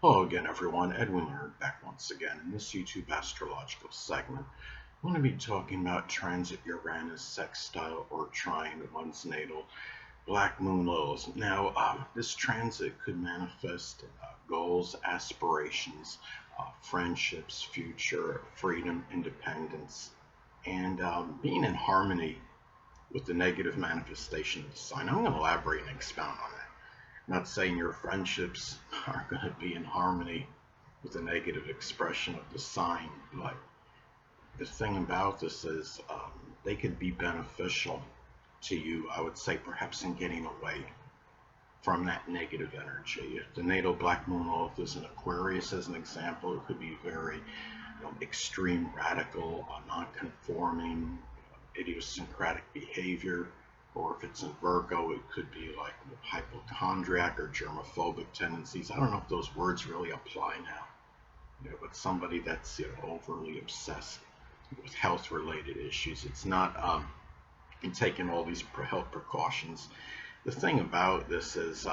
Hello again, everyone. Edwin Learnard back once again in this YouTube astrological segment. I'm going to be talking about transit Uranus Sextile or trine one's natal Black Moon Lilith. Now, this transit could manifest goals, aspirations, friendships, future, freedom, independence, and being in harmony with the negative manifestation of the sign. I'm going to elaborate and expound on that. I'm not saying your friendships are going to be in harmony with a negative expression of the sign, but the thing about this is they could be beneficial to you, I would say, perhaps in getting away from that negative energy. If the natal Black Moon Lilith is in Aquarius, as an example, it could be very extreme, radical, non-conforming, idiosyncratic behavior. Or if it's in Virgo, it could be like hypochondriac or germophobic tendencies. I don't know if those words really apply now, but somebody that's overly obsessed with health-related issues. It's not taking all these health precautions. The thing about this is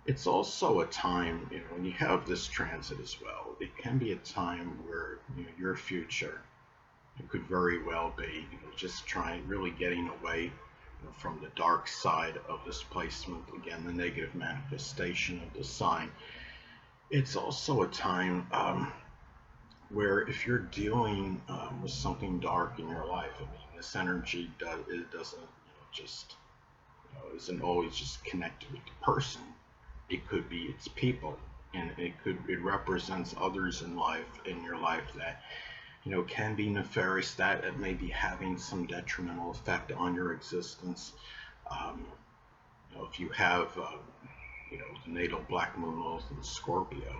it's also a time, when you have this transit as well, it can be a time where your future, it could very well be just trying really getting away from the dark side of this placement. Again, the negative manifestation of the sign. It's also a time where if you're dealing with something dark in your life, I mean, this energy doesn't just isn't always just connected with the person. It could be its people, and it represents others in your life that can be nefarious, that it may be having some detrimental effect on your existence. Um, if you have the natal Black Moon Lilith in Scorpio,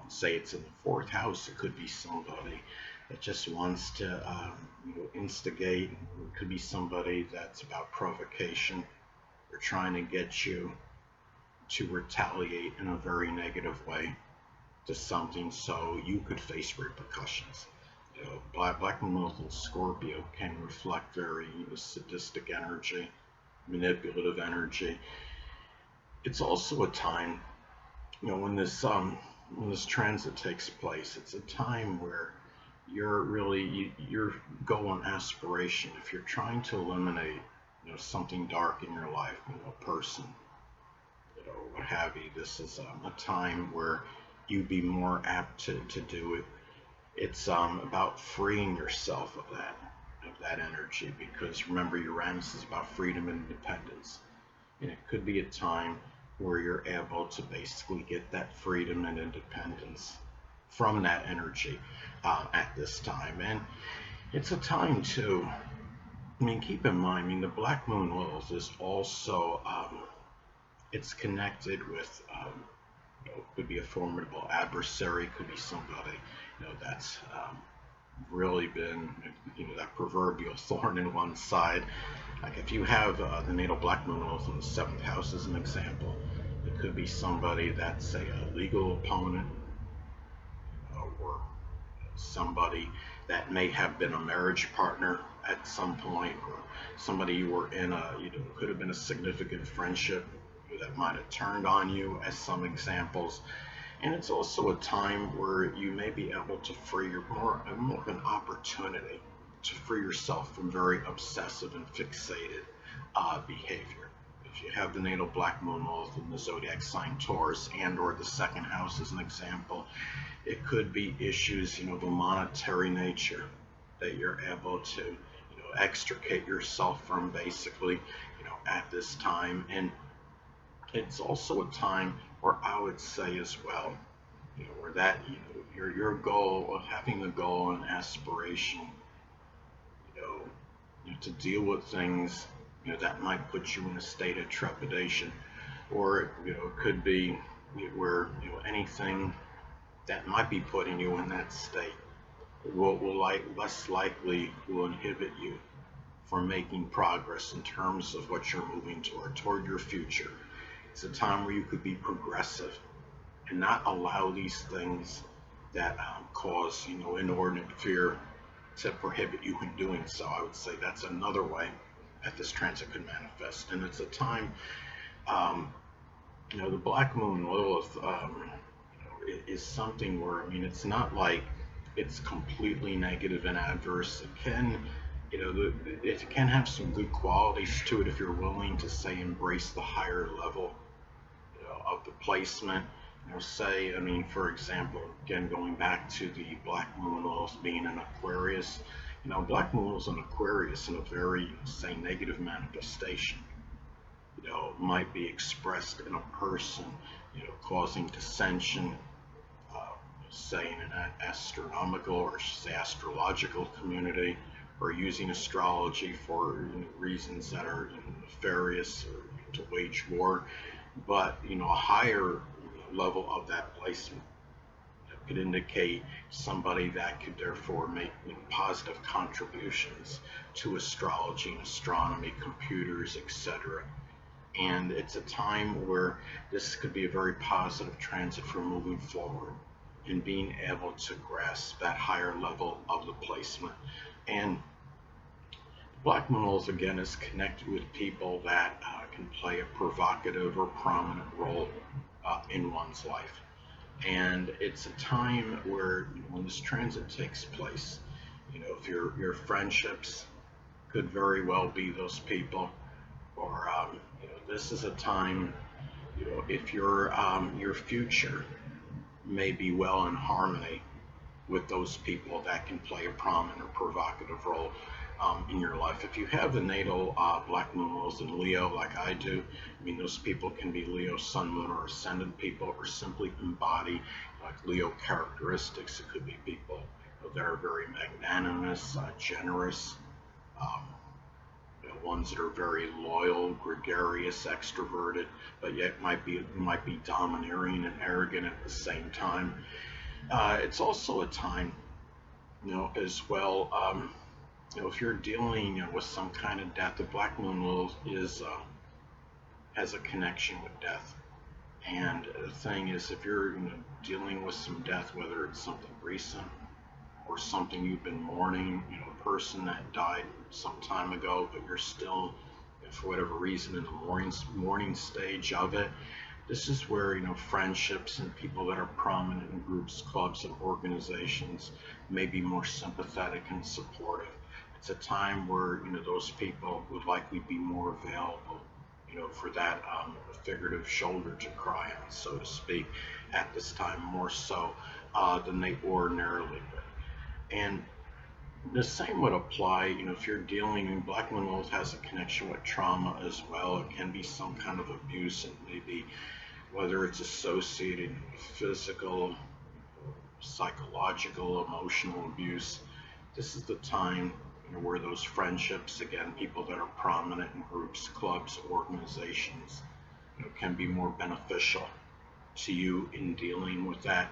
say it's in the fourth house, it could be somebody that just wants to instigate. It could be somebody that's about provocation or trying to get you to retaliate in a very negative way to something, so you could face repercussions. Black Moon Lilith in Scorpio can reflect very sadistic energy, manipulative energy. It's also a time, when this transit takes place, it's a time where your goal and aspiration, if you're trying to eliminate something dark in your life, a person, what have you, this is a time where you'd be more apt to do it. It's about freeing yourself of that energy, because remember, Uranus is about freedom and independence, and it could be a time where you're able to basically get that freedom and independence from that energy at this time. And it's a time too, I mean, keep in mind, the Black Moon Lilith is also it's connected with could be a formidable adversary, could be somebody that's really been that proverbial thorn in one side. Like if you have the natal Black Moon Lilith in the seventh house as an example, it could be somebody that's, say, a legal opponent, or somebody that may have been a marriage partner at some point, or somebody you were in could have been a significant friendship that might have turned on you, as some examples. And it's also a time where you may be able to free more of an opportunity to free yourself from very obsessive and fixated behavior. If you have the natal Black Moon Lilith in the zodiac sign Taurus and or the second house as an example, it could be issues of a monetary nature that you're able to extricate yourself from, basically, at this time. And it's also a time where I would say as well, where that your goal of having the goal and aspiration, to deal with things that might put you in a state of trepidation, or it could be where anything that might be putting you in that state less likely will inhibit you from making progress in terms of what you're moving toward your future. It's a time where you could be progressive and not allow these things that cause inordinate fear to prohibit you from doing so. I would say that's another way that this transit could manifest. And it's a time The Black Moon Lilith, is something where, it's not like it's completely negative and adverse. It can, it can have some good qualities to it if you're willing to, say, embrace the higher level, of the placement. Say, for example, again, going back to the Black Moon Lilith being an Aquarius, Black Moon is an Aquarius in a very, say, negative manifestation. Might be expressed in a person, causing dissension, uh, say in an astronomical or say astrological community, or using astrology for reasons that are nefarious or to wage war. But a higher level of that placement could indicate somebody that could therefore make positive contributions to astrology and astronomy, computers, etc. And it's a time where this could be a very positive transit for moving forward and being able to grasp that higher level of the placement. And Black Moon again is connected with people that can play a provocative or prominent role in one's life. And it's a time where when this transit takes place, if your friendships could very well be those people, or this is a time, if your future may be well in harmony with those people that can play a prominent or provocative role in your life. If you have the natal Black Moon Lilith in Leo, like I do, those people can be Leo, Sun, Moon, or Ascendant people, or simply embody like Leo characteristics. It could be people that are very magnanimous, generous, um, ones that are very loyal, gregarious, extroverted, but yet might be domineering and arrogant at the same time. It's also a time, as well. If you're dealing with some kind of death, the Black Moon is has a connection with death. And the thing is, if you're dealing with some death, whether it's something recent or something you've been mourning, a person that died some time ago, but you're still, for whatever reason, in the mourning stage of it. This is where friendships and people that are prominent in groups, clubs, and organizations may be more sympathetic and supportive. It's a time where those people would likely be more available, for that figurative shoulder to cry on, so to speak, at this time more so than they ordinarily would. And the same would apply, if you're dealing, Black Moon Lilith has a connection with trauma as well. It can be some kind of abuse, and maybe whether it's associated with physical, psychological, emotional abuse. This is the time where those friendships, again, people that are prominent in groups, clubs, organizations, can be more beneficial to you in dealing with that.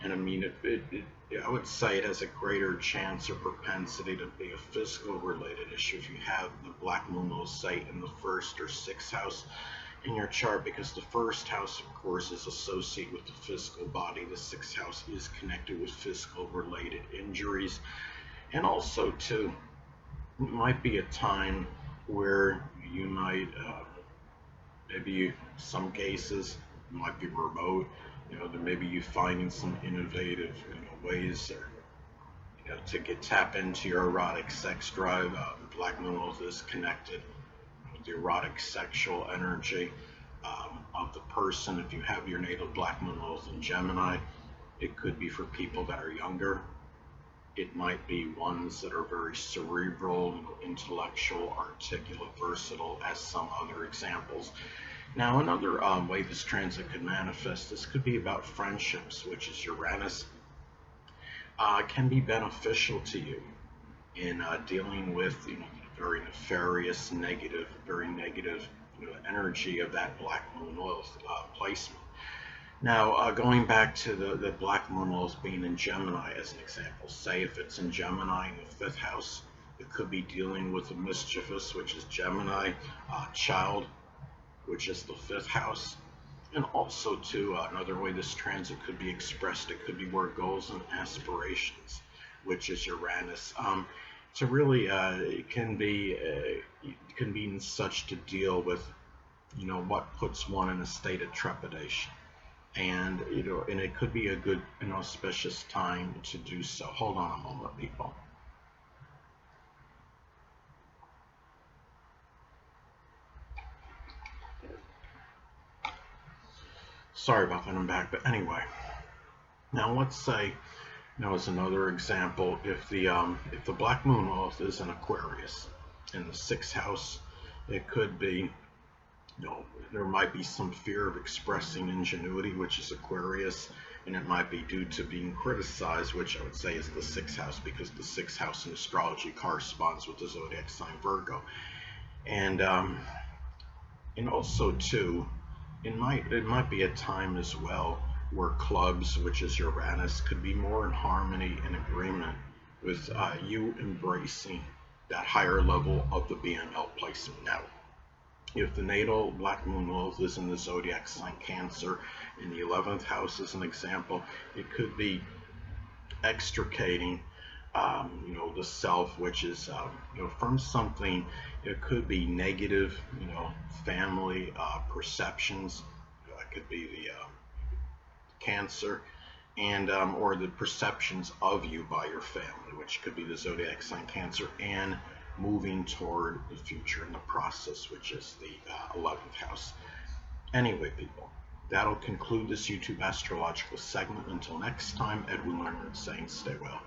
And I would say it has a greater chance or propensity to be a physical related issue if you have the Black Moon Lilith, say, in the first or sixth house in your chart, because the first house, of course, is associated with the physical body. The sixth house is connected with physical related injuries. And also, too, it might be a time where you might, maybe some cases, it might be remote, that maybe you finding some innovative ways or, to tap into your erotic sex drive. Black Moon Lilith is connected with the erotic sexual energy of the person. If you have your natal Black Moon Lilith in Gemini, it could be for people that are younger. It might be ones that are very cerebral, intellectual, articulate, versatile, as some other examples. Now, another way this transit could manifest, this could be about friendships, which is Uranus, can be beneficial to you in dealing with very nefarious, very negative energy of that Black Moon Lilith placement. Now, going back to the Black Moon Lilith being in Gemini as an example, say if it's in Gemini in the fifth house, it could be dealing with the mischievous, which is Gemini, child, which is the fifth house. And also, too, another way this transit could be expressed, it could be where goals and aspirations, which is Uranus. To really, it can be in such to deal with what puts one in a state of trepidation. And and it could be a good and auspicious time to do so. Hold on a moment, people. Sorry about that, I'm back. But anyway, now let's say, as another example, if the Black Moon Lilith is in Aquarius in the 6th house, it could be, there might be some fear of expressing ingenuity, which is Aquarius, and it might be due to being criticized, which I would say is the 6th house, because the 6th house in astrology corresponds with the zodiac sign Virgo. And also too, it might be a time as well where clubs, which is Uranus, could be more in harmony and agreement with you embracing that higher level of the BML placement. Now, if the natal Black Moon Lilith is in the zodiac sign Cancer, in the 11th house as an example, it could be extricating the self, which is from something. It could be negative, family perceptions. It could be the Cancer, and or the perceptions of you by your family, which could be the zodiac sign Cancer, and moving toward the future in the process, which is the 11th house. Anyway, people, that'll conclude this YouTube astrological segment. Until next time, Edwin Learnard saying stay well.